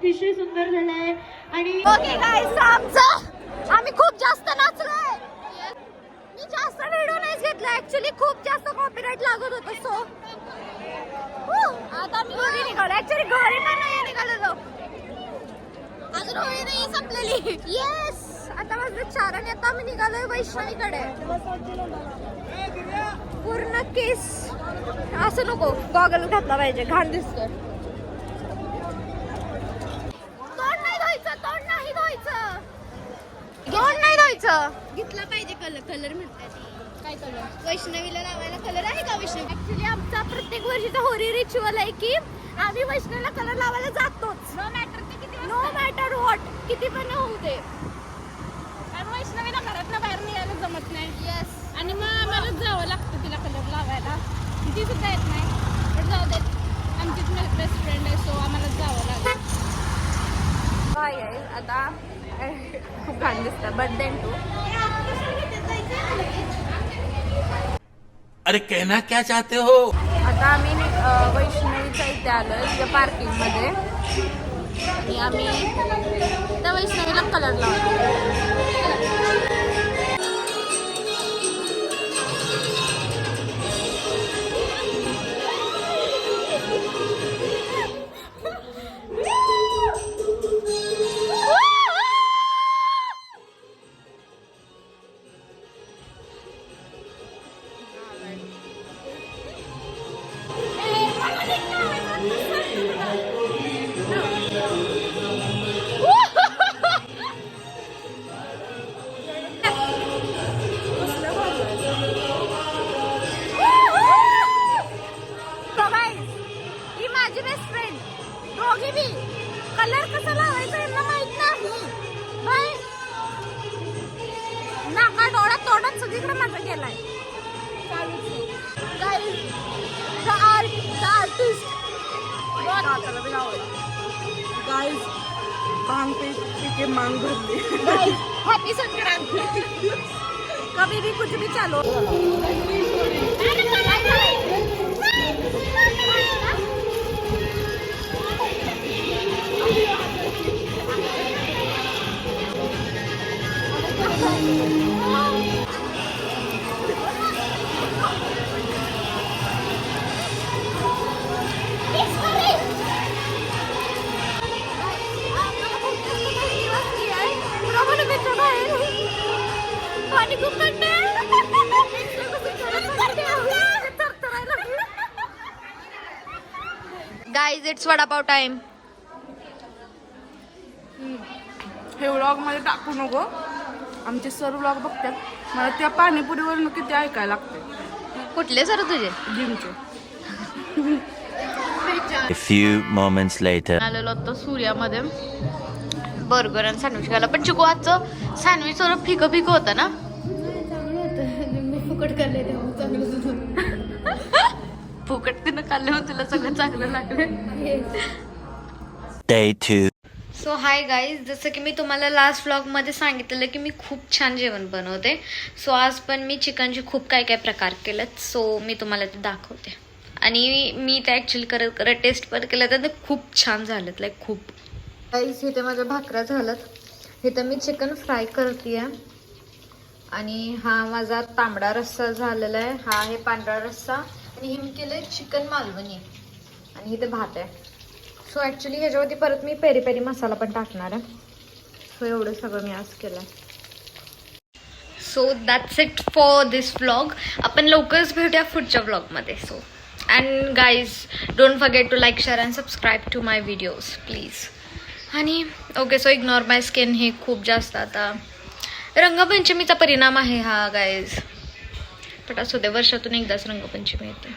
अतिशय सुंदर झालाय. आणि ओके गाईस, आम्ही खूप जास्त नाचलोय. मी जास्त व्हिडिओ नाही घेतला ऍक्च्युली, खूप जास्त कॉपीराइट लागत होतं. सो आता मी घरी निघालो. ऍक्च्युली घरी पण नाही निघालेलो, अजून होळी नाही संपलेली. येस, आता वाजले 4 आणि आता आम्ही निघालोय वैष्णवीकडे. पूर्ण केस असं नको, गॉगल घातला पाहिजे, घाण दिसतोय. तोंड नाही धुवायचं, तोंड नाही धुवायचं, तोंड नाही धुवायचं. घेतला पाहिजे कलर म्हणतात. काय कलर? वैष्णवीला लावायला कलर आहे का वैष्णवी? ऍक्च्युली आमचा प्रत्येक वर्षीचा होळी रिच्युअल आहे की आम्ही वैष्णवीला कलर लावायला जातोच. नो मॅटर व्हॉट, किती पण होऊ दे. कारण वैष्णवीला घरातनं बाहेर निघायला जमत नाही. येस, आणि मग आम्हालाच जावं लागतं तिला कलर लावायला. ती सुद्धा येत नाही, पण जाऊ देत, आमचीच बेस्ट फ्रेंड आहे, सो आम्हालाच जावं लागेल. काय आहे आता खूप घाण दिसतं. बट देन टू अरे कहना क्या चाहते हो? आता आम्ही वैष्णवीच्या इथे आलोय या पार्किंग मध्ये आणि आम्ही त्या वैष्णवीला कलर लावतो. ही माझी बेस्ट फ्रेंड, दोघी बी कलर कसा लावायचा यांना माहित नाही. नाका डोळ्यात तोंडात सगळीकडे माझा गेलाय. गाइस, भांग पे के मांग भरली. हैप्पी संक्रांति. कभी भी कुछ भी चलो. Guys, it's vada pav time. हे व्लॉग मध्ये टाकू नको, आमचे सर व्लॉग बघतात. मला त्या पाणीपुरीवरून किती ऐकायला लागते. कुठले सर तुझे? जिमचे. A few moments later. आलेलो होतो सूर्यामध्ये बर्गर आणि सँडविच खायला. पण चिकू आजचं सँडविच थोडं फिकं फिकं होतं ना. फुकट तिनं खाल्लं, तुला सगळं चांगलं लागलं. Day 2. सो हाय गाईज, जसं की मी तुम्हाला लास्ट व्लॉगमध्ये सांगितलेलं की मी खूप छान जेवण बनवते. सो आज पण मी चिकनचे खूप काय काय प्रकार केलेत. सो मी तुम्हाला ते दाखवते. आणि मी ते ॲक्च्युली करत करत टेस्ट पण केलं तर ते खूप छान झालेत, लाईक खूप. गाईज, इथे माझ्या भाकऱ्या झाल्यात. इथं मी चिकन फ्राय करते आहे. आणि हा माझा तांबडा रस्सा झालेला आहे. हा आहे पांढरा रस्सा. आणि हे मी केलं आहे चिकन मालवणी. आणि इथे भात आहे. सो ॲक्च्युली ह्याच्यावरती परत मी पेरी पेरी मसाला पण टाकणार आहे. सो एवढं सगळं मी आज केलं. So that's it for this vlog. आपण लवकरच भेटूया पुढच्या व्लॉगमध्ये. So and guys, don't forget to like, share and subscribe to my videos please. आणि okay, so ignore my skin. हे खूप जास्त आता रंगपंचमीचा परिणाम आहे हा गाईज. पण असू दे, वर्षातून एकदाच रंगपंचमी येते.